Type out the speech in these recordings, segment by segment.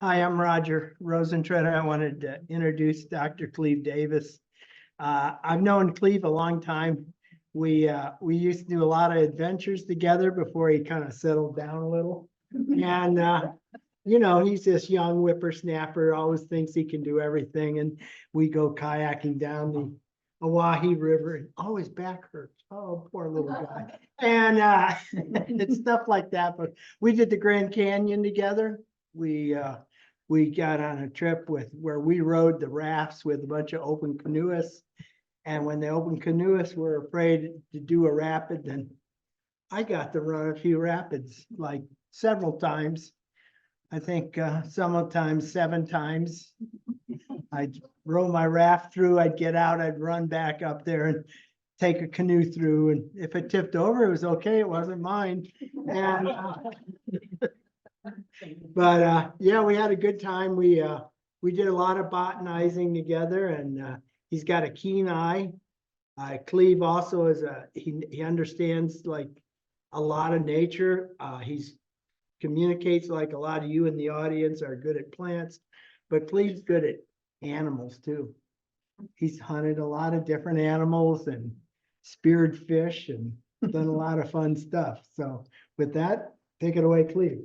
Hi, I'm Roger Rosentretter. I wanted to introduce Dr. Cleve Davis. I've known Cleve a long time. We used to do a lot of adventures together before he kind of settled down a little. And he's this young whippersnapper, always thinks he can do everything. And we go kayaking down the Oahe River, and his back hurts. Oh, poor little guy. And it's stuff like that. But we did the Grand Canyon together. We got on a trip where we rode the rafts with a bunch of open canoeists. And when the open canoeists were afraid to do a rapid, then I got to run a few rapids, like several times. I think sometimes 7 times. I'd row my raft through, I'd get out, I'd run back up there and take a canoe through. And if it tipped over, it was okay. It wasn't mine. And but yeah, we had a good time. We did a lot of botanizing together, and he's got a keen eye. Cleve also he understands like a lot of nature. He's communicates like a lot of you in the audience are good at plants, but Cleve's good at animals too. He's hunted a lot of different animals and speared fish and done a lot of fun stuff. So with that, take it away, Cleve.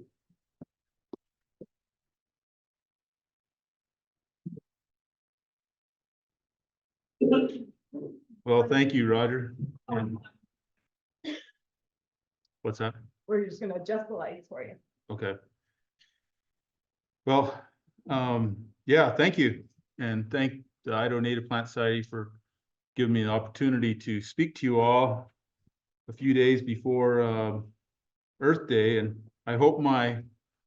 Well, thank you, Roger. What's that? We're just gonna adjust the lights for you. Okay. Well, yeah, thank you. And thank the Idaho Native Plant Society for giving me an opportunity to speak to you all a few days before Earth Day. And I hope my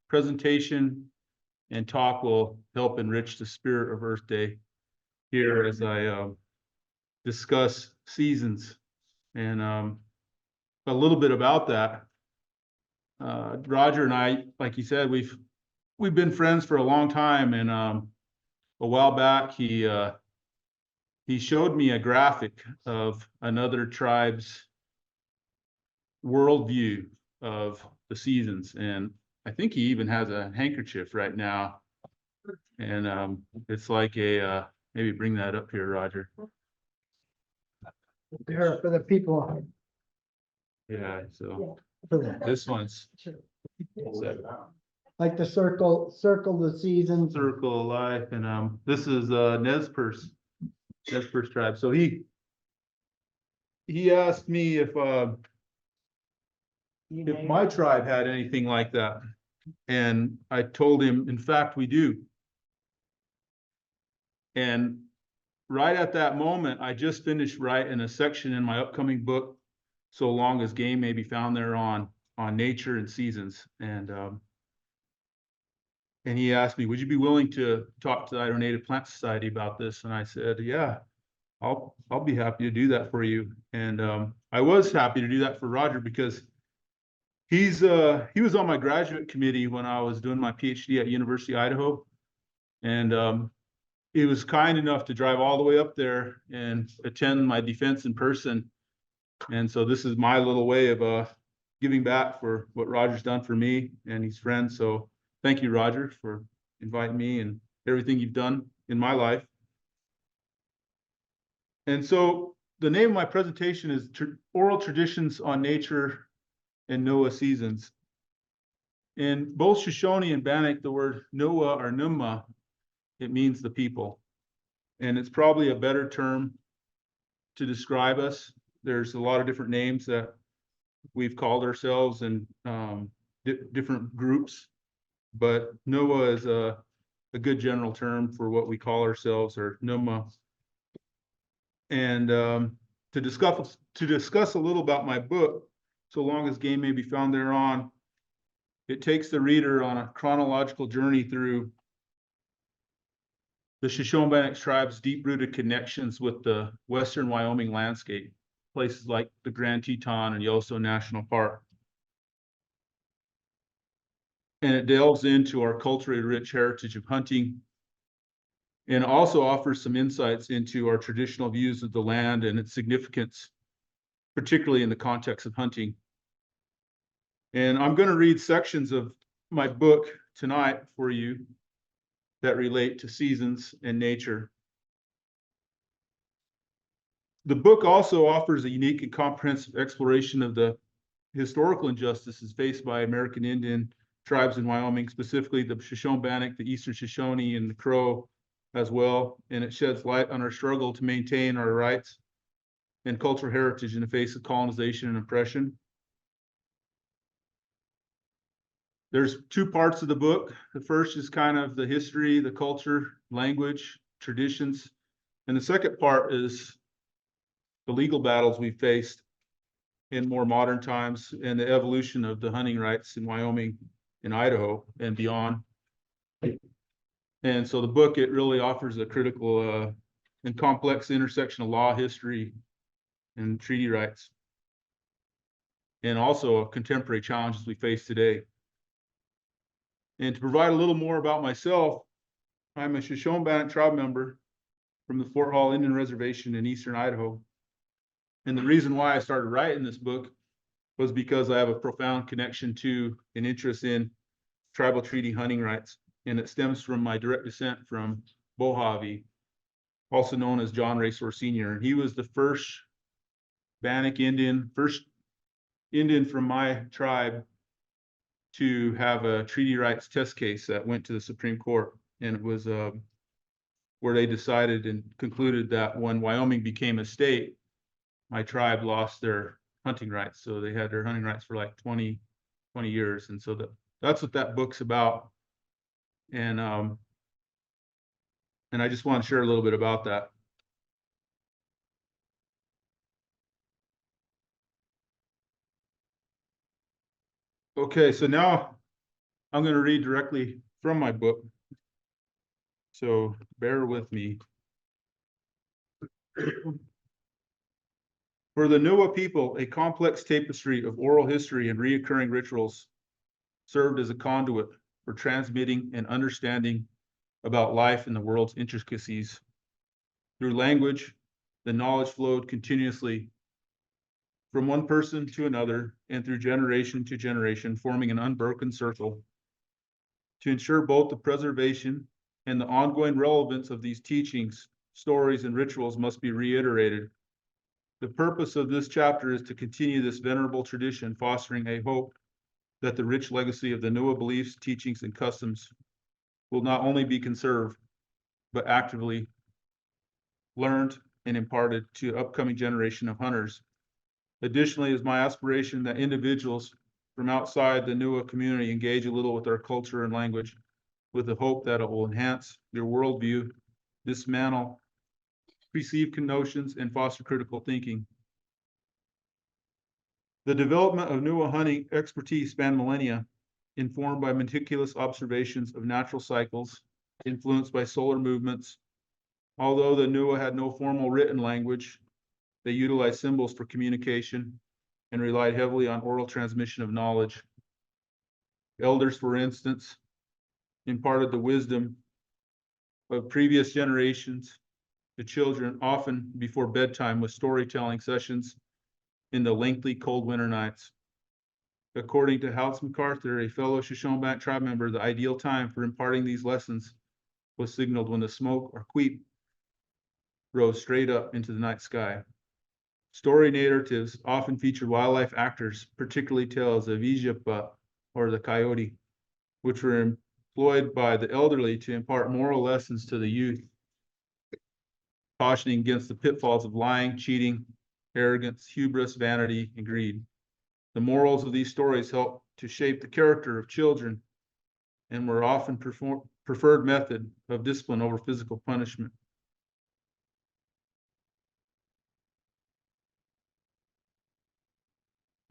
presentation and talk will help enrich the spirit of Earth Day here as I discuss seasons. And a little bit about that. Roger and I, like you said, we've been friends for a long time, and a while back he showed me a graphic of another tribe's worldview of the seasons, and I think he even has a handkerchief right now, and it's like a maybe bring that up here, Roger. There for the people. Yeah, so For the, this one's like the circle the seasons. circle of life, and this is Nez Perce tribe. So he asked me if my tribe had anything like that, and I told him, in fact, we do. And right at that moment, I just finished writing a section in my upcoming book, So Long as Game May Be Found There, on nature and seasons. And he asked me, would you be willing to talk to the Idaho Native Plant Society about this? And I said, yeah, I'll be happy to do that for you. And I was happy to do that for Roger, because he was on my graduate committee when I was doing my PhD at University of Idaho. And he was kind enough to drive all the way up there and attend my defense in person. And so this is my little way of giving back for what Roger's done for me and his friends. So thank you, Roger, for inviting me and everything you've done in my life. And so the name of my presentation is Oral Traditions on Nature and Newe Seasons. In both Shoshone and Bannock, the word Newe or Numma, it means the people. And it's probably a better term to describe us. There's a lot of different names that we've called ourselves in different groups, but Newe is a good general term for what we call ourselves, or Numma. And to discuss a little about my book, So Long as Game May Be Found Thereon, it takes the reader on a chronological journey through the Shoshone-Bannock Tribes' deep-rooted connections with the Western Wyoming landscape, places like the Grand Teton and Yellowstone National Park. And it delves into our culturally rich heritage of hunting, and also offers some insights into our traditional views of the land and its significance, particularly in the context of hunting. And I'm going to read sections of my book tonight for you, that relate to seasons and nature. The book also offers a unique and comprehensive exploration of the historical injustices faced by American Indian tribes in Wyoming, specifically the Shoshone-Bannock, the Eastern Shoshone, and the Crow as well. And it sheds light on our struggle to maintain our rights and cultural heritage in the face of colonization and oppression. There's two parts of the book. The first is kind of the history, the culture, language, traditions. And the second part is the legal battles we faced in more modern times and the evolution of the hunting rights in Wyoming and Idaho and beyond. And so the book, it really offers a critical and complex intersection of law, history, and treaty rights, and also contemporary challenges we face today. And to provide a little more about myself, I'm a Shoshone-Bannock tribe member from the Fort Hall Indian Reservation in eastern Idaho. And the reason why I started writing this book was because I have a profound connection to and interest in tribal treaty hunting rights. And it stems from my direct descent from Bohavi, also known as John Racehorse Sr. And he was the first Bannock Indian, first Indian from my tribe to have a treaty rights test case that went to the Supreme Court. And it was where they decided and concluded that when Wyoming became a state, my tribe lost their hunting rights. So they had their hunting rights for like 20 years. And so that's what that book's about. And I just want to share a little bit about that. Okay, so now I'm going to read directly from my book. So bear with me. For the Newe people, a complex tapestry of oral history and reoccurring rituals served as a conduit for transmitting and understanding about life and the world's intricacies. Through language, the knowledge flowed continuously from one person to another and through generation to generation, forming an unbroken circle. To ensure both the preservation and the ongoing relevance of these teachings, stories, and rituals must be reiterated. The purpose of this chapter is to continue this venerable tradition, fostering a hope that the rich legacy of the Newe beliefs, teachings, and customs will not only be conserved, but actively learned and imparted to upcoming generation of hunters. Additionally, it is my aspiration that individuals from outside the Newe community engage a little with our culture and language, with the hope that it will enhance their worldview, dismantle perceived notions, and foster critical thinking. The development of Newe hunting expertise spanned millennia, informed by meticulous observations of natural cycles, influenced by solar movements. Although the Newe had no formal written language, they utilized symbols for communication and relied heavily on oral transmission of knowledge. Elders, for instance, imparted the wisdom of previous generations to children, often before bedtime, with storytelling sessions in the lengthy cold winter nights. According to House MacArthur, a fellow Shoshone-Bannock tribe member, the ideal time for imparting these lessons was signaled when the smoke or queep rose straight up into the night sky. Story narratives often feature wildlife actors, particularly tales of Ijapa or the coyote, which were employed by the elderly to impart moral lessons to the youth, cautioning against the pitfalls of lying, cheating, arrogance, hubris, vanity, and greed. The morals of these stories help to shape the character of children and were often preferred method of discipline over physical punishment.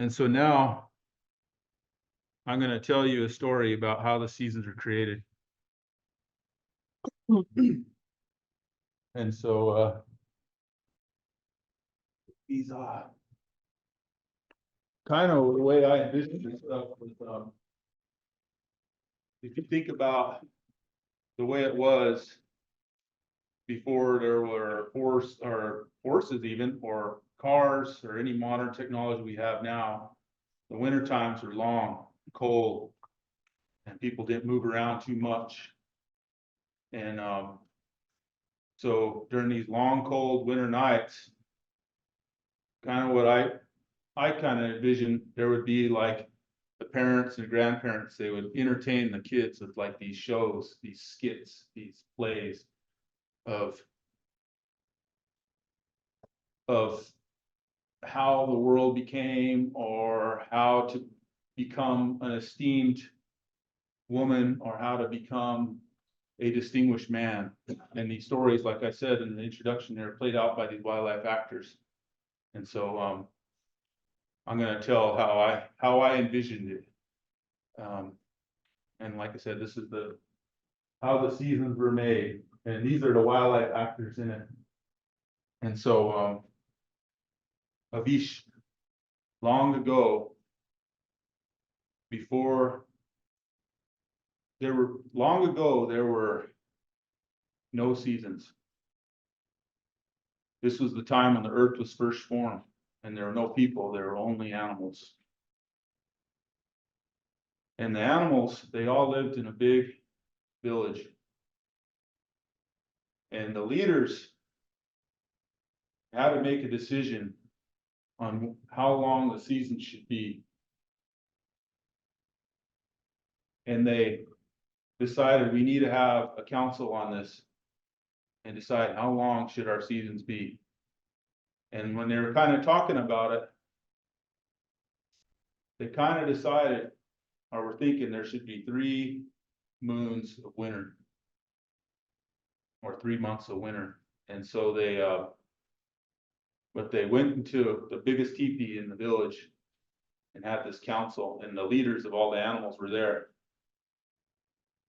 And so now I'm going to tell you a story about how the seasons are created. And so these kind of the way I envision this stuff was, if you think about the way it was before there were horses even, or cars, or any modern technology we have now, the winter times are long, cold, and people didn't move around too much. And, so during these long, cold winter nights, kind of what I kind of envisioned, there would be like the parents and grandparents, they would entertain the kids with like these shows, these skits, these plays of how the world became, or how to become an esteemed woman, or how to become a distinguished man. And these stories, like I said in the introduction, they're played out by these wildlife actors. And so I'm going to tell how I envisioned it. And like I said, this is how the seasons were made, and these are the wildlife actors in it. And so Avish, long ago, there were no seasons. This was the time when the earth was first formed, and there were no people, there were only animals. And the animals, they all lived in a big village. And the leaders had to make a decision on how long the season should be. And they decided we need to have a council on this and decide how long should our seasons be. And when they were kind of talking about it, they kind of decided, or were thinking, there should be 3 moons of winter, or 3 months of winter. And so but they went into the biggest teepee in the village and had this council, and the leaders of all the animals were there.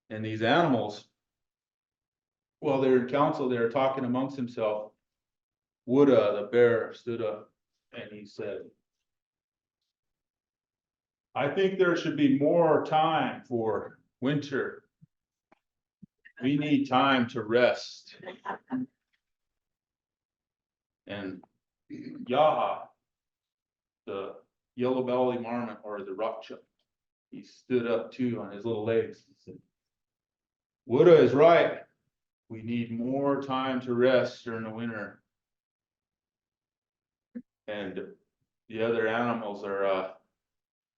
And these animals, while they're in council, they were talking amongst themselves. Woodda, the bear, stood up and he said, I think there should be more time for winter. We need time to rest. And Yaha, the yellow belly marmot, or the rockchuck, he stood up too on his little legs. He said, Woodda is right. We need more time to rest during the winter. And the other animals are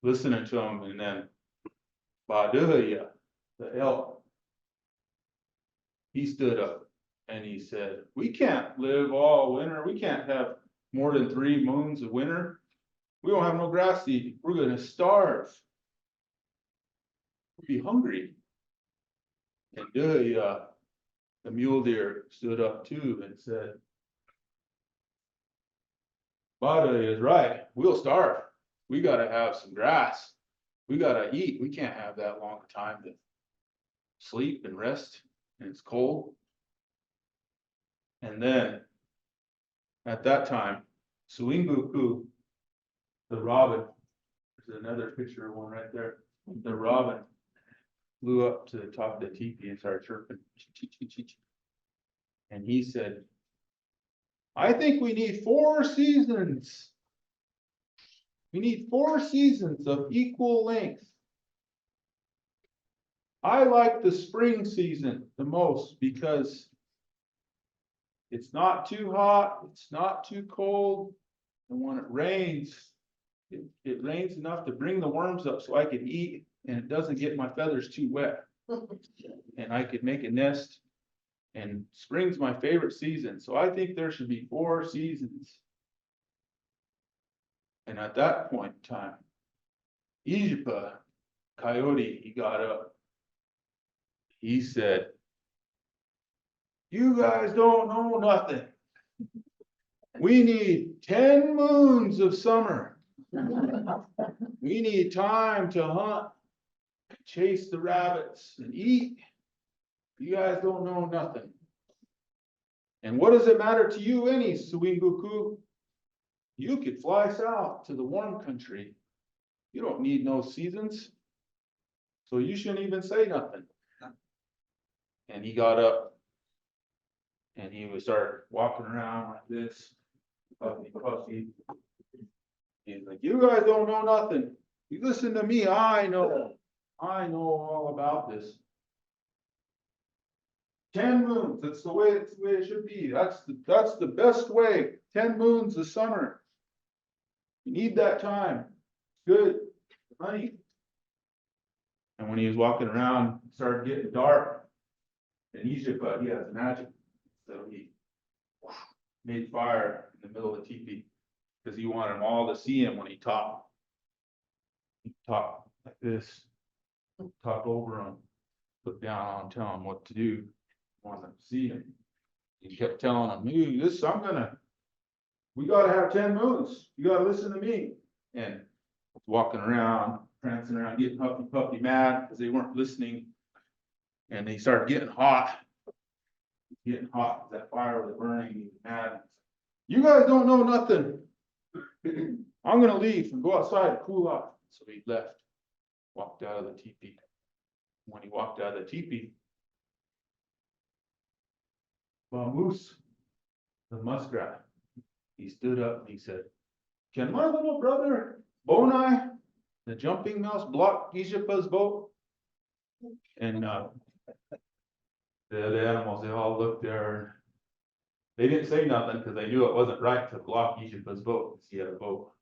listening to him. And then Baduya, the elk, he stood up and he said, we can't live all winter. We can't have more than 3 moons of winter. We won't have no grass to eat. We're going to starve. We'll be hungry. And the mule deer stood up too and said, Bada is right. We'll starve. We got to have some grass. We got to eat. We can't have that long time to sleep and rest. And it's cold. And then at that time, Suinguku, the robin, there's another picture of one right there. The robin flew up to the top of the teepee and started chirping. And he said, I think we need 4 seasons. We need 4 seasons of equal length. I like the spring season the most because it's not too hot, it's not too cold, and when it rains, it rains enough to bring the worms up so I can eat, and it doesn't get my feathers too wet. And I could make a nest, and spring's my favorite season, so I think there should be 4 seasons. And at that point in time, Ijipa, coyote, he got up. He said, you guys don't know nothing. We need 10 moons of summer. We need time to hunt, chase the rabbits, and eat. You guys don't know nothing. And what does it matter to you any, Suinguku? You could fly south to the warm country. You don't need no seasons. So you shouldn't even say nothing. And he got up and he would start walking around like this, puffy. He's like, you guys don't know nothing. You listen to me, I know all about this. 10 moons, it's the way it should be. That's the best way. 10 moons a summer. You need that time. Good, honey. And when he was walking around, it started getting dark. In Egypt, he has magic. So he made fire in the middle of the teepee because he wanted them all to see him when he talked. He talked like this, talk over them, look down on him, tell him what to do, want them to see him. He kept telling them, "Hey, we gotta have 10 moons. You gotta listen to me." And walking around, prancing around, getting huffy puffy mad because they weren't listening. And they started getting hot. That fire was burning, he was mad. "You guys don't know nothing. I'm gonna leave and go outside and cool off." So he left, walked out of the teepee. When he walked out of the teepee, Moose, the muskrat, he stood up and he said, "Can my little brother Bonai, the jumping mouse, block Egypt's boat?" And the other animals, they all looked there. They didn't say nothing because they knew it wasn't right to block Egypt's boat because he had a boat.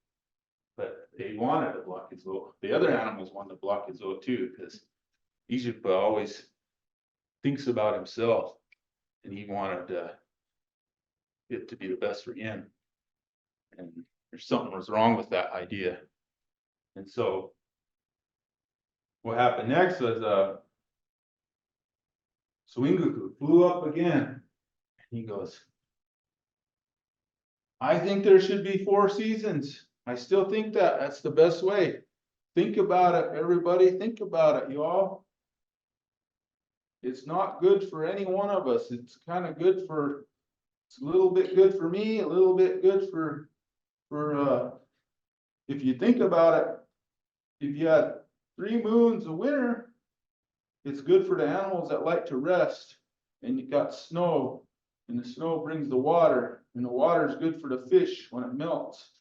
But they wanted to block his boat. The other animals wanted to block his boat too, because Egypt always thinks about himself, and he wanted it to be the best for him. And there's something was wrong with that idea. And so what happened next was Swinguku flew up again. He goes, "I think there should be 4 seasons. I still think that's the best way. Think about it, everybody. Think about it, y'all. It's not good for any one of us. It's kind of good it's a little bit good for me, a little bit good for if you think about it, if you had 3 moons a winter, it's good for the animals that like to rest. And you got snow, and the snow brings the water, and the water is good for the fish when it melts.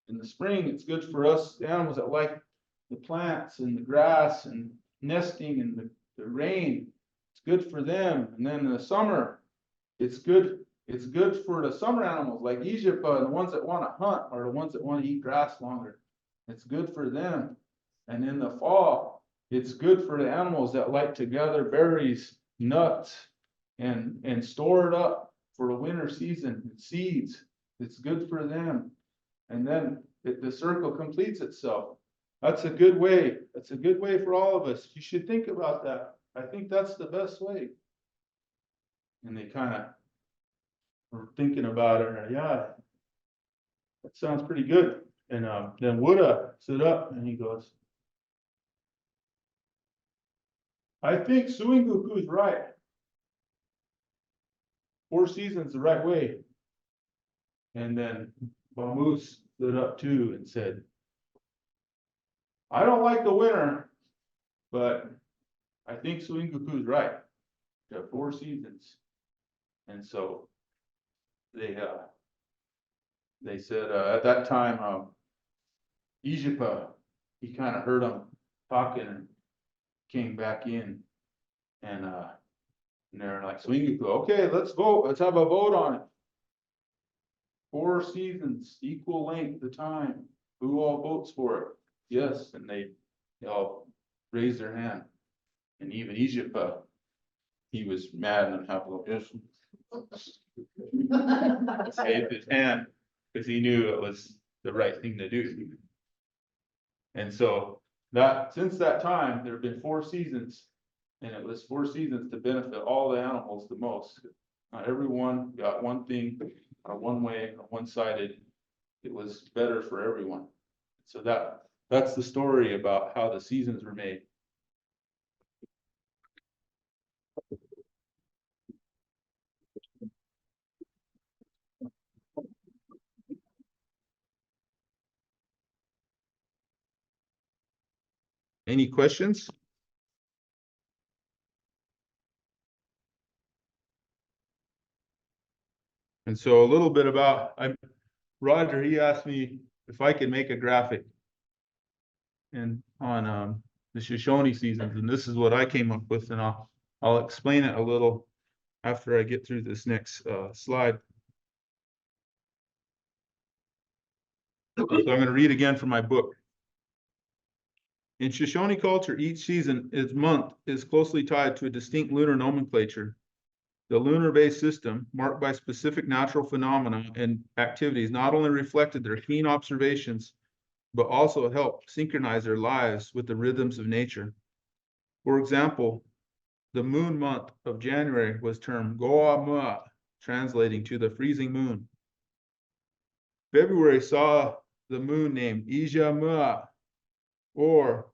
In the spring, it's good for us, the animals that like the plants and the grass and nesting and the rain. It's good for them. And then in the summer, it's good for the summer animals like Egypt, the ones that want to hunt or the ones that want to eat grass longer. It's good for them. And in the fall, it's good for the animals that like to gather berries, nuts, and store it up for the winter season, seeds. It's good for them. And then the circle completes itself. That's a good way. That's a good way for all of us. You should think about that. I think that's the best way. And they kind of were thinking about it. Yeah, that sounds pretty good. And then Wooda stood up and he goes, "I think Swinguku's right. 4 seasons the right way." And then Moose stood up too and said, "I don't like the winter, but I think Swinguku's right. You have 4 seasons." And so they said at that time, Egypt, he kind of heard them talking and came back in, and they're like, "Swinguku, okay, let's vote. Let's have a vote on it. 4 seasons, equal length of time. Who all votes for it?" Yes, and they all raised their hand. And even Egypt, he was mad and unhappy. Saved his hand because he knew it was the right thing to do. And so since that time, there have been 4 seasons, and it was 4 seasons to benefit all the animals the most. Not everyone got one thing, or one way, or one-sided. It was better for everyone. So that's the story about how the seasons were made. Any questions? And so a little bit about, Roger, he asked me if I could make a graphic and on the Shoshone seasons, and this is what I came up with, and I'll explain it a little. after I get through this next slide. So I'm going to read again from my book. In Shoshone culture, each season, its month, is closely tied to a distinct lunar nomenclature. The lunar-based system, marked by specific natural phenomena and activities, not only reflected their keen observations, but also helped synchronize their lives with the rhythms of nature. For example, the moon month of January was termed Goa Mua, translating to the freezing moon. February saw the moon named Ija Mua, or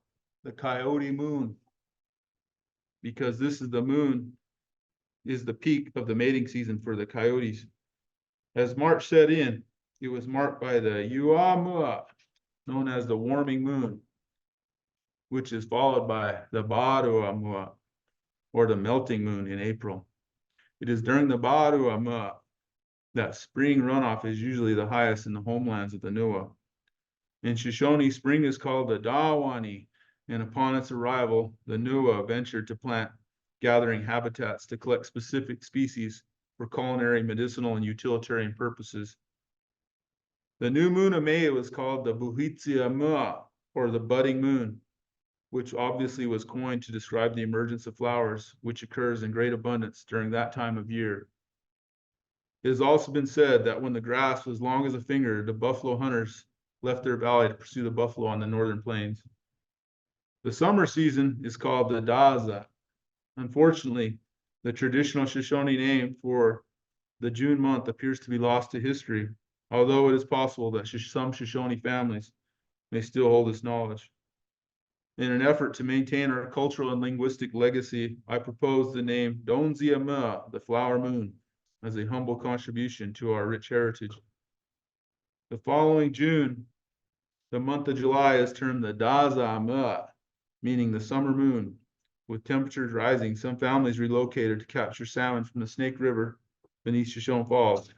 the coyote moon, because this is the moon is the peak of the mating season for the coyotes. As March set in, it was marked by the Ua Mua, known as the warming moon, which is followed by the Barua Mua, or the melting moon in April. It is during the Barua Mua that spring runoff is usually the highest in the homelands of the Newe. In Shoshone, spring is called the Dawani, and upon its arrival, the Newe ventured to plant gathering habitats to collect specific species for culinary, medicinal, and utilitarian purposes. The new moon of May was called the Buhitsia Mua, or the budding moon, which obviously was coined to describe the emergence of flowers, which occurs in great abundance during that time of year. It has also been said that when the grass was long as a finger, the buffalo hunters left their valley to pursue the buffalo on the northern plains. The summer season is called the Daza. Unfortunately, the traditional Shoshone name for the June month appears to be lost to history, although it is possible that some Shoshone families may still hold this knowledge. In an effort to maintain our cultural and linguistic legacy, I propose the name Donzia Mua, the flower moon, as a humble contribution to our rich heritage. The following June, the month of July, is termed the Daza Mua, meaning the summer moon. With temperatures rising, some families relocated to capture salmon from the Snake River beneath Shoshone Falls.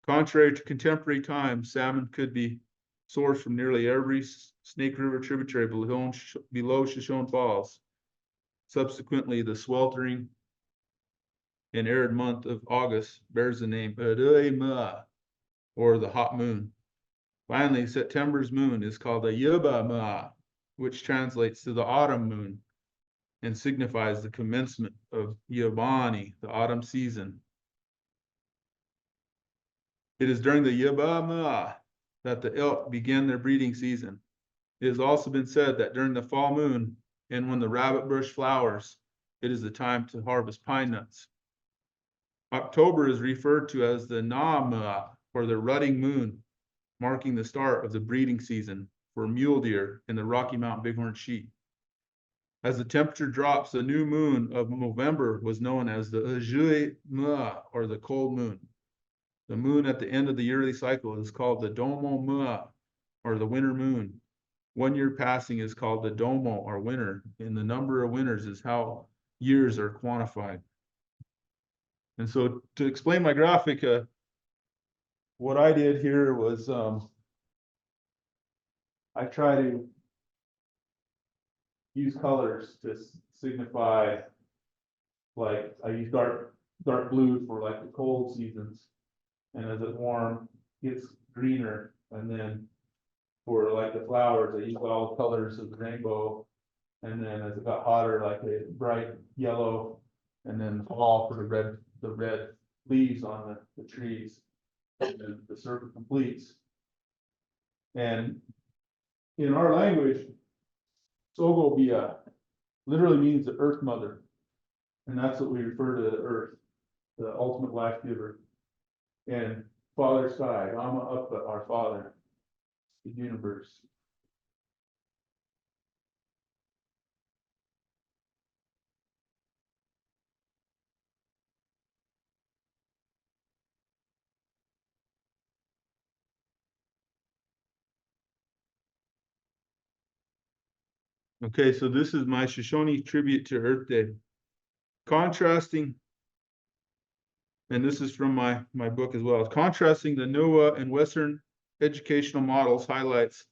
Contrary to contemporary times, salmon could be sourced from nearly every Snake River tributary below Shoshone Falls. Subsequently, the sweltering and arid month of August bears the name Adui Mua, or the hot moon. Finally, September's moon is called the Yuba Mua, which translates to the autumn moon and signifies the commencement of Yabani, the autumn season. It is during the Yuba Mua that the elk begin their breeding season. It has also been said that during the fall moon and when the rabbit bush flowers, it is the time to harvest pine nuts. October is referred to as the Na Mua, or the rutting moon, marking the start of the breeding season for mule deer and the Rocky Mountain bighorn sheep. As the temperature drops, the new moon of November was known as the Ajui Mua, or the cold moon. The moon at the end of the yearly cycle is called the Domo Mua, or the winter moon. 1 year passing is called the Domo, or winter, and the number of winters is how years are quantified. And so to explain my graphic, what I did here was I try to use colors to signify, like I use dark blue for like the cold seasons, and as it warm, gets greener, and then for like the flowers, I use all the colors of the rainbow, and then as it got hotter, like a bright yellow, and then fall for the red leaves on the trees, and then the circle completes. And in our language, Sogobia literally means the earth mother. And that's what we refer to the earth, the ultimate life giver. And Father Sky, Rama Uppa, our Father, the universe. Okay, so this is my Shoshone tribute to Earth Day. Contrasting, and this is from my book as well, contrasting the Newe and Western educational models highlights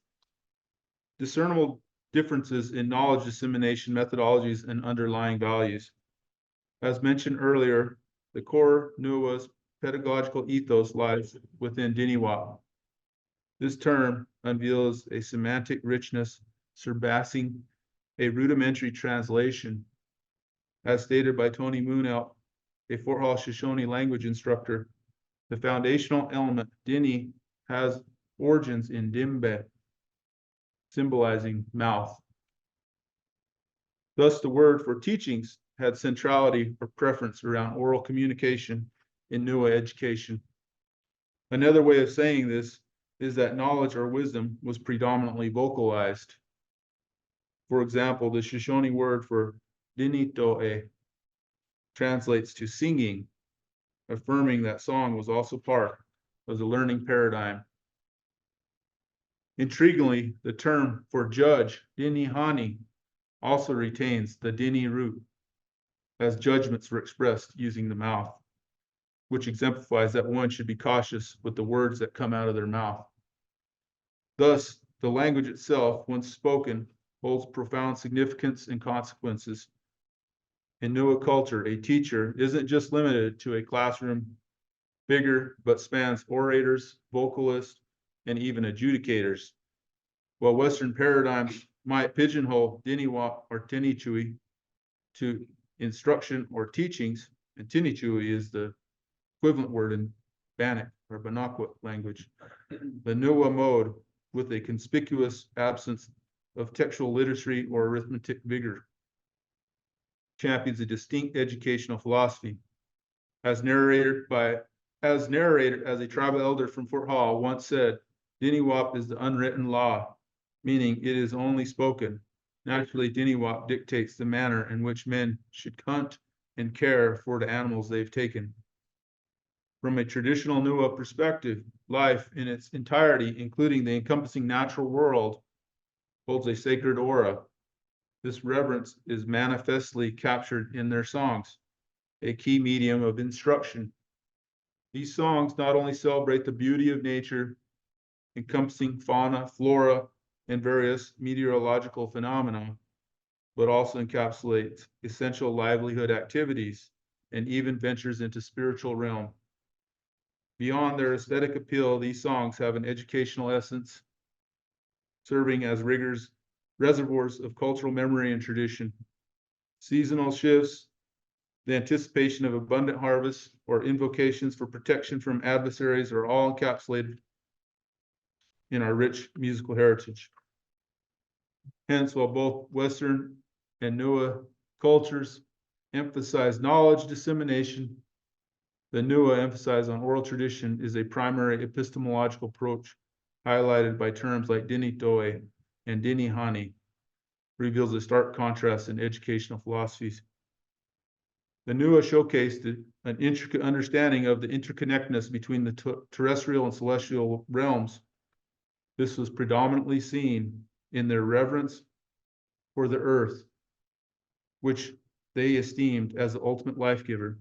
discernible differences in knowledge dissemination methodologies and underlying values. As mentioned earlier, The core Newe's pedagogical ethos lies within Diniwap. This term unveils a semantic richness surpassing a rudimentary translation. As stated by Tony Moonell, a Fort Hall Shoshone language instructor, the foundational element Dini has origins in Dimbe, symbolizing mouth. Thus, the word for teachings had centrality or preference around oral communication in Newe education. Another way of saying this is that knowledge or wisdom was predominantly vocalized. For example, the Shoshone word for dinitoe translates to singing, affirming that song was also part of the learning paradigm. Intriguingly, the term for judge, dinihani, also retains the dini root, as judgments were expressed using the mouth, which exemplifies that one should be cautious with the words that come out of their mouth. Thus, the language itself, once spoken, holds profound significance and consequences. In Newe culture, a teacher isn't just limited to a classroom figure, but spans orators, vocalists, and even adjudicators. While Western paradigms might pigeonhole Diniwap or Tinichui to instruction or teachings, and Tinichui is the equivalent word in Bannock or Bannock language, the Newe mode, with a conspicuous absence of textual literacy or arithmetic vigor, champions a distinct educational philosophy. As narrated as a tribal elder from Fort Hall once said, Diniwap is the unwritten law, meaning it is only spoken. Naturally, Diniwap dictates the manner in which men should hunt and care for the animals they've taken. From a traditional Newe perspective, life in its entirety, including the encompassing natural world, holds a sacred aura. This reverence is manifestly captured in their songs, a key medium of instruction. These songs not only celebrate the beauty of nature, encompassing fauna, flora, and various meteorological phenomena, but also encapsulate essential livelihood activities and even ventures into spiritual realm. Beyond their aesthetic appeal, these songs have an educational essence, serving as reservoirs of cultural memory and tradition. Seasonal shifts, the anticipation of abundant harvests, or invocations for protection from adversaries are all encapsulated in our rich musical heritage. Hence, while both Western and Newe cultures emphasize knowledge dissemination, the Newe emphasis on oral tradition is a primary epistemological approach, highlighted by terms like dinitoe and dinihani, reveals a stark contrast in educational philosophies. The Newe showcased an intricate understanding of the interconnectedness between the terrestrial and celestial realms. This was predominantly seen in their reverence for the earth, which they esteemed as the ultimate life giver.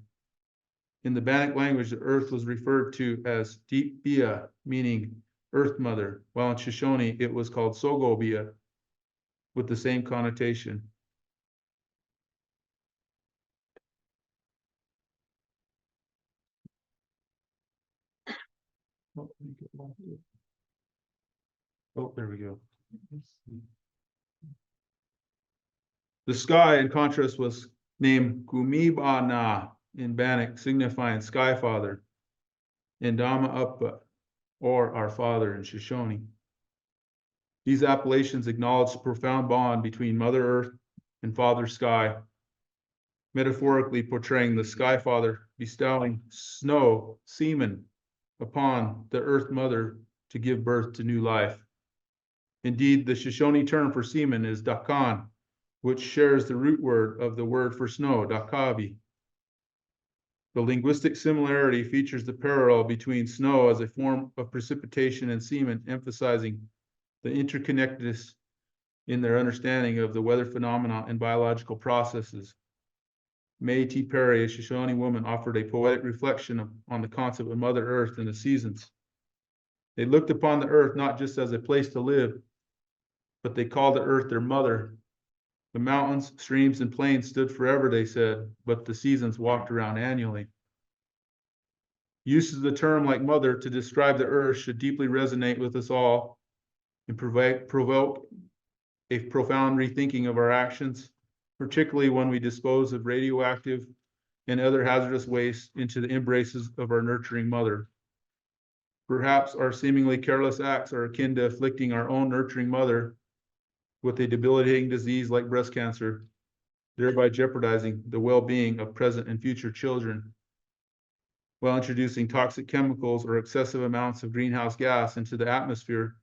In the Bannock language, the earth was referred to as Deepbia, meaning earth mother, while in Shoshone it was called Sogobia, with the same connotation. Oh, there we go. The sky, in contrast, was named Gumibana in Bannock, signifying Sky Father, and Dama Uppa, or Our Father in Shoshone. These appellations acknowledge the profound bond between Mother Earth and Father Sky, metaphorically portraying the Sky Father bestowing snow, semen, upon the Earth Mother to give birth to new life. Indeed, the Shoshone term for semen is dakan, which shares the root word of the word for snow, dakavi. The linguistic similarity features the parallel between snow as a form of precipitation and semen, emphasizing the interconnectedness in their understanding of the weather phenomena and biological processes. May T. Perry, a Shoshone woman, offered a poetic reflection on the concept of Mother Earth and the seasons. They looked upon the earth not just as a place to live, but they called the earth their mother. The mountains, streams, and plains stood forever, they said, but the seasons walked around annually. Uses of the term like mother to describe the earth should deeply resonate with us all and provoke a profound rethinking of our actions, particularly when we dispose of radioactive and other hazardous waste into the embraces of our nurturing mother. Perhaps our seemingly careless acts are akin to afflicting our own nurturing mother with a debilitating disease like breast cancer, thereby jeopardizing the well-being of present and future children, while introducing toxic chemicals or excessive amounts of greenhouse gas into the atmosphere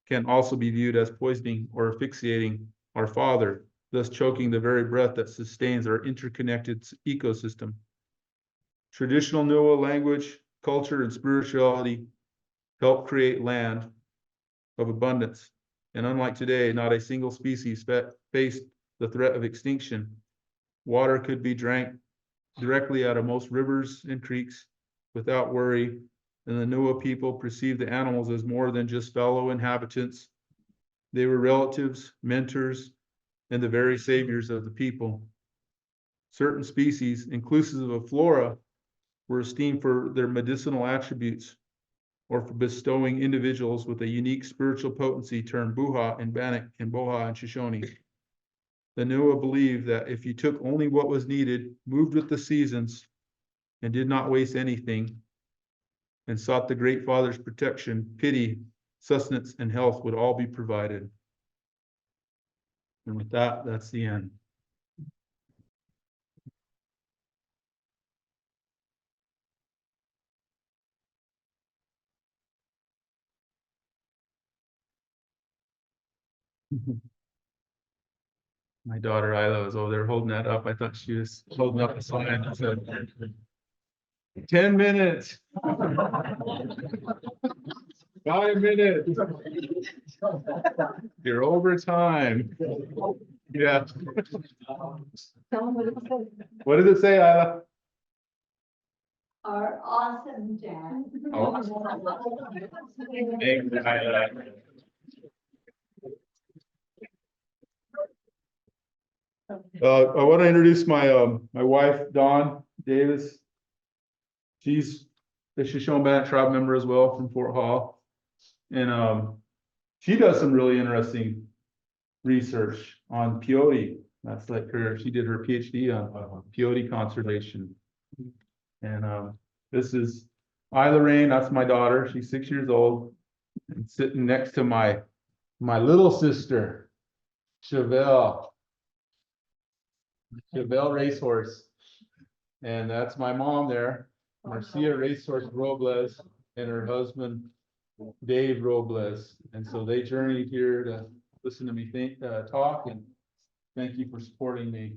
can also be viewed as poisoning or asphyxiating our father, thus choking the very breath that sustains our interconnected ecosystem. Traditional Newe language, culture, and spirituality help create land of abundance. And unlike today, not a single species faced the threat of extinction. Water could be drank directly out of most rivers and creeks without worry, and the Newe people perceived the animals as more than just fellow inhabitants. They were relatives, mentors, and the very saviors of the people. Certain species, inclusive of flora, were esteemed for their medicinal attributes or for bestowing individuals with a unique spiritual potency termed buha in Bannock and boha in Shoshone. The Newe believed that if you took only what was needed, moved with the seasons, and did not waste anything, and sought the Great Father's protection, pity, sustenance, and health would all be provided. And with that, that's the end. My daughter Isla was over there holding that up. I thought she was holding up a sign that said 10 minutes. 5 minutes. You're over time. Yeah. What does it say, Isla? Are awesome, Jack. Oh. Thanks, Isla. I want to introduce my wife, Dawn Davis. She's a Shoshone-Bannock Tribe member as well from Fort Hall. And she does some really interesting research on peyote. That's like she did her PhD on peyote conservation. And this is Isla Rain, that's my daughter. She's 6 years old. And sitting next to my little sister, Chevelle Racehorse. And that's my mom there, Marcia Racehorse Robles, and her husband, Dave Robles. And so they journeyed here to listen to me talk, and thank you for supporting me.